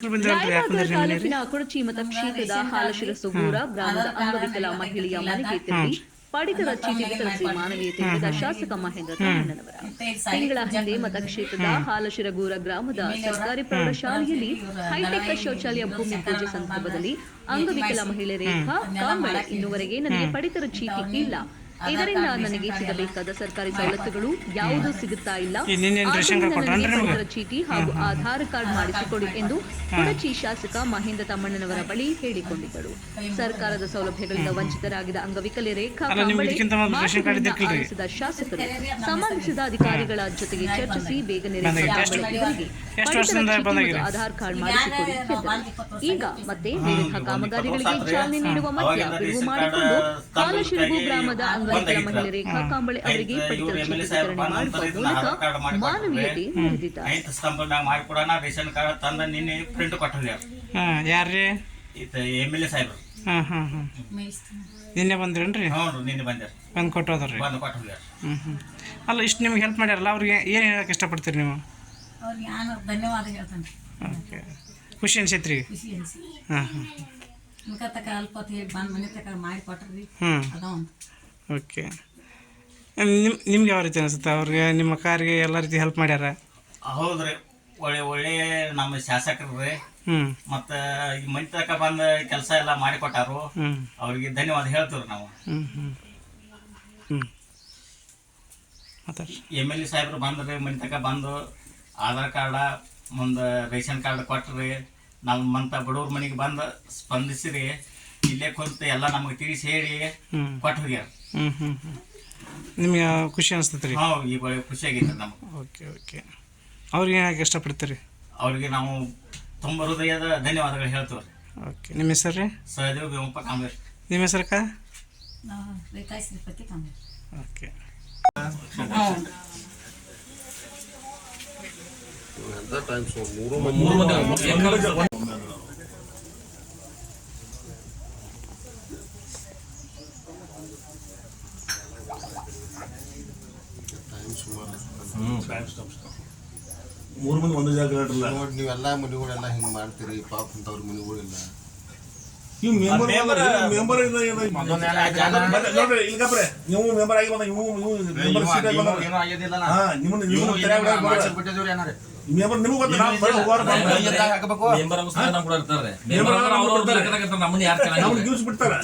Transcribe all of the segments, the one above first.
ರಾಯಬಾಗ ತಾಲೂಕಿನ ಕೊಡಚಿ ಮತಕ್ಷೇತ್ರದ ಹಾಲಶಿರಸಗೂರ ಗ್ರಾಮದ ಅಂಗವಿಕಲ ಮಹಿಳೆಯ ಮನೆಗೆ ತೆರಳಿ ಪಡಿತರ ಚೀಟಿ ವಿತರಿಸಿ ಮಾನವೀಯತೆ ಮೆರೆದ ಶಾಸಕ ಮಹೇಂದ್ರ ತಮ್ಮಣ್ಣನವರ ತಿಂಗಳ ಹಿಂದೆ ಮತಕ್ಷೇತ್ರದ ಹಾಲಶಿರಗೂರ ಗ್ರಾಮದ ಸರ್ಕಾರಿ ಪ್ರೌಢಶಾಲೆಯಲ್ಲಿ ಹೈಟೆಕ್ ಶೌಚಾಲಯ ಭೂಮಿ ಪೂಜೆ ಸಂದರ್ಭದಲ್ಲಿ ಅಂಗವಿಕಲ ಮಹಿಳೆ ರೇಖಾ ಕಾಂಬಳೆ ಇನ್ನುವರೆಗೆ ನನಗೆ ಪಡಿತರ ಚೀಟಿ ಇಲ್ಲ, ಇದರಿಂದ ನನಗೆ ಸಿಗಬೇಕಾದ ಸರ್ಕಾರಿ ಸವಲತ್ತುಗಳು ಯಾವುದೂ ಸಿಗುತ್ತಾ ಇಲ್ಲ, ಪಡಿತರ ಚೀಟಿ ಹಾಗೂ ಆಧಾರ್ ಕಾರ್ಡ್ ಮಾಡಿಸಿಕೊಡಿ ಎಂದು ಕೊಡಚಿ ಶಾಸಕ ಮಹೇಂದ್ರ ತಮ್ಮಣ್ಣನವರ ಬಳಿ ಹೇಳಿಕೊಂಡಿದ್ದರು. ಸರ್ಕಾರದ ಸೌಲಭ್ಯಗಳಿಂದ ವಂಚಿತರಾಗಿದ್ದ ಅಂಗವಿಕಲೆ ರೇಖಾ ಆಲಿಸಿದ ಶಾಸಕರು ಸಂಬಂಧಿಸಿದ ಅಧಿಕಾರಿಗಳ ಜೊತೆಗೆ ಚರ್ಚಿಸಿ ಬೇಗನೆ ಆಧಾರ್ ಕಾರ್ಡ್ ಮಾಡಿಸಿಕೊಡಿ ಎಂದರು. ಈಗ ಮತ್ತೆ ವಿವಿಧ ಕಾಮಗಾರಿಗಳಿಗೆ ಚಾಲನೆ ನೀಡುವ ಮಧ್ಯ ಬಿಡುವು ಮಾಡಿಕೊಂಡು ಹಾಲಶಿರಗು ಗ್ರಾಮದ ಅಂಗವಿಕಲ ಮಹಿಳೆ ರೇಖಾ ಕಾಂಬಳೆ ಅವರಿಗೆ ಪಡಿತರ ಚೀಟಿ ವಿತರಣೆ ಮಾಡುವ ಮೂಲಕ ಮಾನವೀಯತೆ ಮೆರೆದಿದ್ದಾರೆ. ನಿನ್ನೆ ಬಂದ್ರೇನ್ರಿ? ಬಂದು ಕೊಟ್ಟೋದ್ರಿ. ಅಲ್ಲ, ಇಷ್ಟು ನಿಮ್ಗೆ ಹೆಲ್ಪ್ ಮಾಡ್ಯಾರಲ್ಲ, ಅವ್ರಿಗೆ ಏನು ಹೇಳಕ್ಕೆ ಇಷ್ಟಪಡ್ತೀರಿ ನೀವು? ಅವ್ರಿಗೆ ನಾನು ಧನ್ಯವಾದ ಹೇಳ್ತೇನೆ. ಓಕೆ, ಖುಷಿ ಅನ್ಸೈತ್ರಿ? ಖುಷಿ ಅನ್ಸಿ ಹಾಂ ಹಾಂ ಮುಖತಕ್ಕ ಅಲ್ಪ ಹೇಳಿ ಬಂದು ಮನೆ ತಕ್ಕ ಮಾಡಿ ಕೊಟ್ರಿ. ಓಕೆ, ನಿಮ್ಗೆ ಯಾವ ರೀತಿ ಅನಿಸುತ್ತೆ? ಅವ್ರಿಗೆ ನಿಮ್ಮ ಕಾರಿಗೆ ಎಲ್ಲ ರೀತಿ ಹೆಲ್ಪ್ ಮಾಡ್ಯಾರ? ಹೌದ್ರಿ, ಒಳ್ಳೆ ಒಳ್ಳೆ ನಮ್ಮ ಶಾಸಕರು ಮತ್ತ ಈ ಮನೆ ತನಕ ಬಂದ ಕೆಲಸ ಎಲ್ಲ ಮಾಡಿಕೊಟ್ಟಾರು. ಅವ್ರಿಗೆ ಧನ್ಯವಾದ ಹೇಳ್ತೀವ್ರಿ ನಾವು. MLA ಸಾಹೇಬ್ರು ಬಂದ್ರಿ, ಮನೆ ತನಕ ಬಂದು ಆಧಾರ್ ಕಾರ್ಡ ಮುಂದೆ ರೇಷನ್ ಕಾರ್ಡ್ ಕೊಟ್ರಿ. ನಾವು ಮಂತ ಬಡವ್ರ ಮನೆಗೆ ಬಂದು ಸ್ಪಂದಿಸಿರಿ, ಇಲ್ಲೇ ಕುಂತು ಎಲ್ಲ ನಮಗೆ ತಿಳಿಸಿ ಹೇಳಿ ಕೊಟ್ಟು ಹೋಗ್ಯಾರ. ನಿಮ್ಗೆ ಖುಷಿ ಅನಿಸ್ತೈತೆ ರೀ? ಹಾಂ, ಈಗ ಖುಷಿ ಆಗೈತೆ ನಮಗೆ. ಓಕೆ ಓಕೆ, ಅವ್ರಿಗೆ ಏನಾಗಿ ಇಷ್ಟಪಡ್ತೀರಿ? ಅವ್ರಿಗೆ ನಾವು ತುಂಬ ಹೃದಯದ ಧನ್ಯವಾದಗಳು ಹೇಳ್ತೀವಿ. ಓಕೆ, ನಿಮ್ಮ ಹೆಸರು ರೀ? ಸಹದೇವ್ ಭೀಮಪ್ಪ ಕಾಂಬಳೆ. ನಿಮ್ಮ ಹೆಸರಕ್ಕ? ರೇಖಾ ಶ್ರೀಪತಿ ಕಾಂಬಳೆ. ಓಕೆ, ಮೂರು ಮಂದಿ ಒಂದು ಜಾಗ ಇರಲ್ಲ. ನೋಡಿ, ನೀವೆಲ್ಲ ಮನೆಗಳೆಲ್ಲ ಹಿಂಗೆ ಮಾಡ್ತೀರಿ, ಪಾಪ ಅಂತವ್ರ ಮನೆಗಳಿಲ್ಲ. ನೀವು ಮೆಂಬರ್ ನೋಡ್ರಿ, ಇಲ್ಕಪ್ರೆ ನೀವು ಮೆಂಬರ್ ಆಗಿ ಬಂದ, ನೀವು ಮೆಂಬರ್ ಸೀಟ್ ಆಗಿ ಬಂದ. ಹಾಂ, ಮೆಂಬರ್ ನಿಮಗೆ ಗೊತ್ತ, ನ್ಯೂಸ್ ಬಿಡ್ತಾರೆ.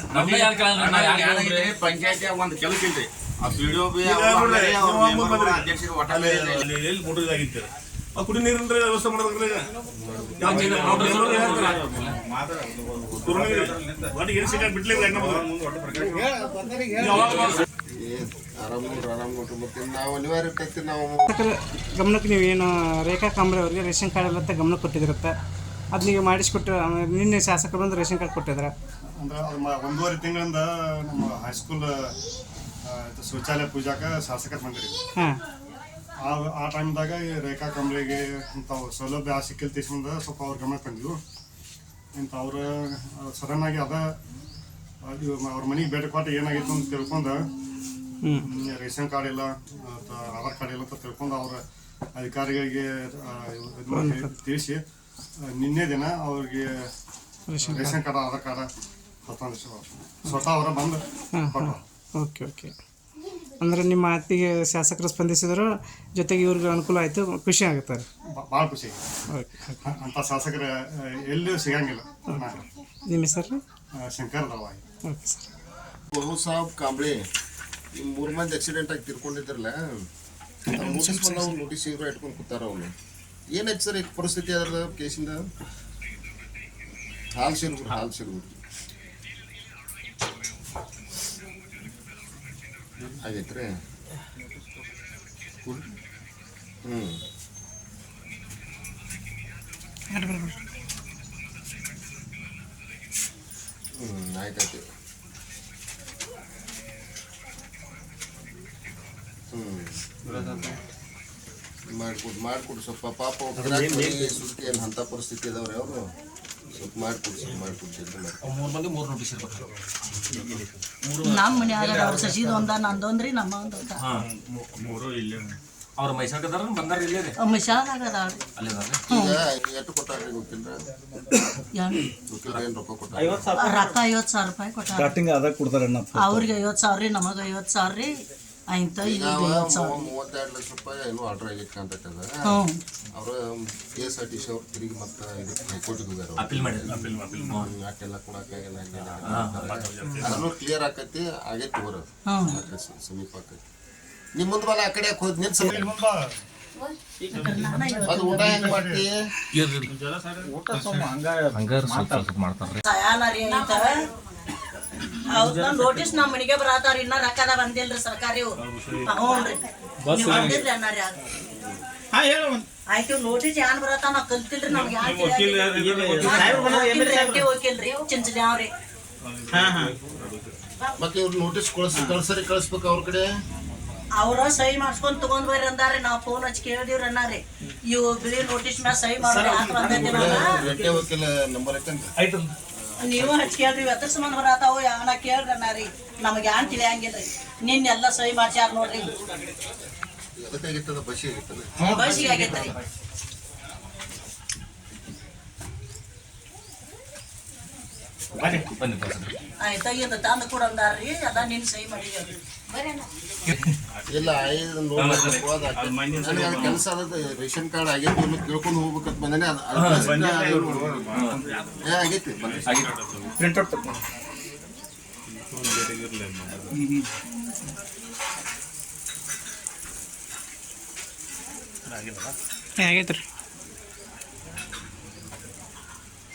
ಪಂಚಾಯತಿ ಒಂದು ಕೆಲಸ ಇಲ್ರಿ, ಆ ವಿಡಿಯೋ ಎಲ್ಲಿ ಮುಟ್ಟಿದಾಗಿತ್ತು ಆ ಕುಡಿ ನೀರಿನ ವ್ಯವಸ್ಥೆ ಮಾಡೋದ್ರಿ. ಗಮನಕ್ಕೆ ನೀವು ಏನು ರೇಖಾ ಕಾಂಬಳೆ ಅವರಿಗೆ ರೇಷನ್ ಕಾರ್ಡ್ ಎಲ್ಲ ಗಮನಕ್ಕೆ ಕೊಟ್ಟಿದಿರುತ್ತೆ, ಅದು ನೀವು ಮಾಡಿಸ್ಕೊಟ್ಟು ನಿನ್ನೆ ಶಾಸಕರು ಒಂದು ರೇಷನ್ ಕಾರ್ಡ್ ಕೊಟ್ಟಿದ್ದಾರೆ. ಅಂದ್ರೆ 1.5 ತಿಂಗಳಿಂದ ನಮ್ಮ ಹೈಸ್ಕೂಲ್ ಶೌಚಾಲಯ ಪೂಜಾಕ ಶಾಸಕರು ಬಂದಿರಿ. ಆ ಟೈಮ್ದಾಗ ರೇಖಾ ಕಾಂಬಳೆಗೆ ಇಂಥವು ಸೌಲಭ್ಯ ಸಿಕ್ಕಿಲ್ ತಿಸ್ಕೊಂಡ ಸ್ವಲ್ಪ ಅವ್ರ ಗಮನಕ್ಕೆ ಬಂದಿದ್ವು. ಇಂಥ ಅವ್ರು ಸಡನ್ನಾಗಿ ಅವ್ರ ಮನೆಗೆ ಬೇಡ ಕೊಟ್ಟು ಏನಾಗಿತ್ತು ಅಂತ ತಿಳ್ಕೊಂಡು ರೇಷನ್ ಕಾರ್ಡ್ ಇಲ್ಲ, ಆಧಾರ್ ಕಾರ್ಡ್ ಇಲ್ಲ ಅಂತ ತಿಳ್ಕೊಂಡು ಅವ್ರ ಅಧಿಕಾರಿಗಳಿಗೆ ತಿಳಿಸಿ ನಿನ್ನೆ ದಿನ ಅವ್ರಿಗೆ ರೇಷನ್ ಕಾರ್ಡ್ ಆಧಾರ್ ಕಾರ್ಡ್ ಸ್ವತಃ ಅವರ ಬಂದು ಕೊಟ್ಟರು. ಓಕೆ ಓಕೆ, ಅಂದರೆ ನಿಮ್ಮ ಅತ್ತಿಗೆ ಶಾಸಕರು ಸ್ಪಂದಿಸಿದ್ರು, ಜೊತೆಗೆ ಇವ್ರಿಗೆ ಅನುಕೂಲ ಆಯಿತು, ಖುಷಿ ಆಗುತ್ತೆ. ಭಾಳ ಖುಷಿ ಆಗಿದೆ. ಅಂಥ ಶಾಸಕರು ಎಲ್ಲಿಯೂ ಸಿಗಂಗಿಲ್ಲ. ನಿಮ್ಮ ಹೆಸರು? ಶಂಕರ್ ದಳವಾಯಿ. Okay sir. ಬಹು ಸಾಬ್ ಕಾಂಬಳೆ ಈ 3 ಮಂದಿ ಆಕ್ಸಿಡೆಂಟ್ ಆಗಿ ತಿರ್ಕೊಂಡಿದ್ರಲ್ಲ, ನಾವು ನೋಟಿಸ್ ಇಟ್ಕೊಂಡು ಕೂತಾರ. ಅವನು ಏನಾಯ್ತು ಸರ್ ಈಗ ಪರಿಸ್ಥಿತಿ ಅದರ ಕೇಸಿಂದ? ಹಾಲು ಸಿರ್ಗುರು ಆಗೈತ್ರಿ. ಆಯ್ತಾಯ್ತು. ಮಾಡ್ಕೊಡು ಸ್ವಲ್ಪ. ಪಾಪ ಸುದ್ದಿ ಏನು ಅಂಥ ಪರಿಸ್ಥಿತಿ ಇದಾವ್ರಿ ಅವರು. ಸ್ವಲ್ಪ ನಮ್ಮ ಮನೆ ಸಸಿದ ಒಂದ ನಂದೊಂದ್ರಿ ನಮ್ಮ ಒಂದು ಮೂರು ಇಲ್ಲಿ ಅವ್ರ ಮೈಸೂರಿಗದಾರ ಬಂದಾರ ಇಲ್ಲೇ ರೀ ಮಿಶಾದಾಗ ಅದಾವ್ರಿ ಈಗ ಎಷ್ಟು ಕೊಟ್ಟಾರ್ರಿ ವಕೀಲ್ರ ವಕೀಲ್ರ ಏನು ರೊಕ್ಕ ಕೊಟ್ಟಾರ ರೊಕ್ಕ 50,000 ರೂಪಾಯಿ ಕೊಟ್ಟಾರ ಸ್ಟಾರ್ಟಿಂಗ್ ಅದಾಗ ಕೊಡ್ತಾರೆ ಅವ್ರಿಗೆ 50,000 ರೀ ನಮಗೆ 50,000 ರೀ ಆಯ್ತ ಈಗ ಈಗ 50,000 32 ಲಕ್ಷ ರೂಪಾಯಿ ಏನೋ ಆರ್ಡರ್ ಆಗೈತೆ ಕಾಂಟ್ಯಾಕ್ಟ್ ಅದ ಹ್ಞೂ ಅವ್ರ KSRTC ಅವ್ರು ತಿರುಗಿ ಮತ್ತೆ ಇದಕ್ಕೆ ಹೈಕೋರ್ಟಿಗೆ ಹೋಗ್ಯಾರ ಅಪೀಲ್ ಮಾಡಿ ಅಟ್ಟೆಲ್ಲ ಕೊಡಕ್ಕಾಗಲ್ಲ ಅದನ್ನು ಕ್ಲಿಯರ್ ಆಕತಿ ಆಗೈತಿ ಬರೋ ಹ್ಞೂ ಸಮೀಪ ಆಕೈತಿ ನಿಮ್ಮ ಮುಂದೆ ಬಲ್ಲ ಆ ಕಡೆ ಹೋದ್ ನಿನ್ ಸಮೀಪ ಅದು ಊಟ ಹೆಂಗ್ ಮಾಡ್ತಿ ಸಯಾನರಿ ಐತ ಹೌದಾ ನೋಟಿಸ್ ನಮ್ಮ ಮನೆಗೆ ಬರತಾರ ಇನ್ನ ರೊಕ್ಕದ ಬಂದಿಲ್ರಿ ಸರ್ಕಾರಿ ಹ್ಞೂನ್ರಿ ನೀವು ಬಂದಿಲ್ರಿ ಅನ್ನಾರಿ ಆಯ್ತು ನೋಟಿಸ್ ಯಾನ್ ಬರತ್ತ ನಾ ಕಲ್ತಿಲ್ರಿ ನಮ್ಗೆ ಹೋಗಿಲ್ರಿ ಚಿಂಚಲಿ ಅವ್ರಿ ಮತ್ತೆ ಇವ್ರು ನೋಟಿಸ್ ಕಳಿಸ್ಬೇಕು ಅವ್ರ ಕಡೆ ಅವ್ರ ಸಹಿ ಮಾಡ್ಸ್ಕೊಂಡ್ ತಗೊಂಡ್ ಬರ್ರಿ ಅಂದಾರಿ ನಾವ್ ಫೋನ್ ಹಚ್ಚಿ ಕೇಳಿದಿವ್ರಿ ಅನ್ನಾರಿ ಇವು ಬಿಳಿ ನೋಟಿಸ್ ಮ್ಯಾಲ ಸಹಿ ಮಾಡ್ರಿ ಯಾಕೆ ಬಂದೈತಿ ರೆಡ್ಡಿ ವಕೀಲ ನಂಬರ್ ಐತಂತ ನೀವು ಹಚ್ಚಿ ಕೇಳ್ರಿ ಎದ್ರ ಸಂಬಂಧ ಬರತಾವು ಯಾನ ಕೇಳ್ರಿ ಅನ್ನಾರಿ ನಮ್ಗೆ ಯಾನ್ ತಿಳಿಯಂಗಿಲ್ರಿ ನಿನ್ನೆಲ್ಲ ಸಹಿ ಮಾಡ್ಸ್ಯಾರ ನೋಡ್ರಿ ಅದಕ್ಕಾಗಿತ್ತದ ಬಸ್ಸಿಗೆ ಆಗಿತ್ತದ ಬಸ್ಸಿಗೆ ಆಗೈತ್ರಿ ಆಯ್ತಾ ಇದು ತಂದು ಕೊಡಂದಾರ್ರಿ ಎಲ್ಲ ನಿನ್ ಸಹಿ ಮಾಡಿದ್ರಿ ಇಲ್ಲ ನನಗೆ ಅದು ಕೆಲಸ ಅದ ರೇಷನ್ ಕಾರ್ಡ್ ಆಗೈತಿ ಇನ್ನು ಕೇಳ್ಕೊಂಡು ಹೋಗ್ಬೇಕಂತ ಬಂದೇನೆ ಆಗೈತಿ ಪ್ರಿಂಟ್ಔಟ್ ಆಗೈತೆ ರೀ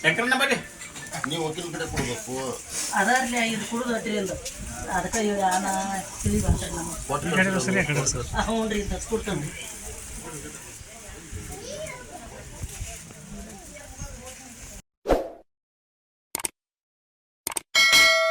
ಶಂಕರಣ್ಣ ಬನ್ನಿ ನೀವು ವಕೀಲ ಕಡೆ ಕೊಡ್ಬೇಕು ಅದಾರ್ಲಿ ಇದು ಕುಡಿದು ಹಟ್ಟಿರಿಂದ ಅದಕ್ಕೆ ಯಾನ ತಿಳಿ ಬರ್ತಾರೆ ನಮಗೆ ಸರಿ ಆ ಕಡೆ ಸರ್ ಹ್ಞೂ ರೀ ಕೊಡ್ತೇನೆ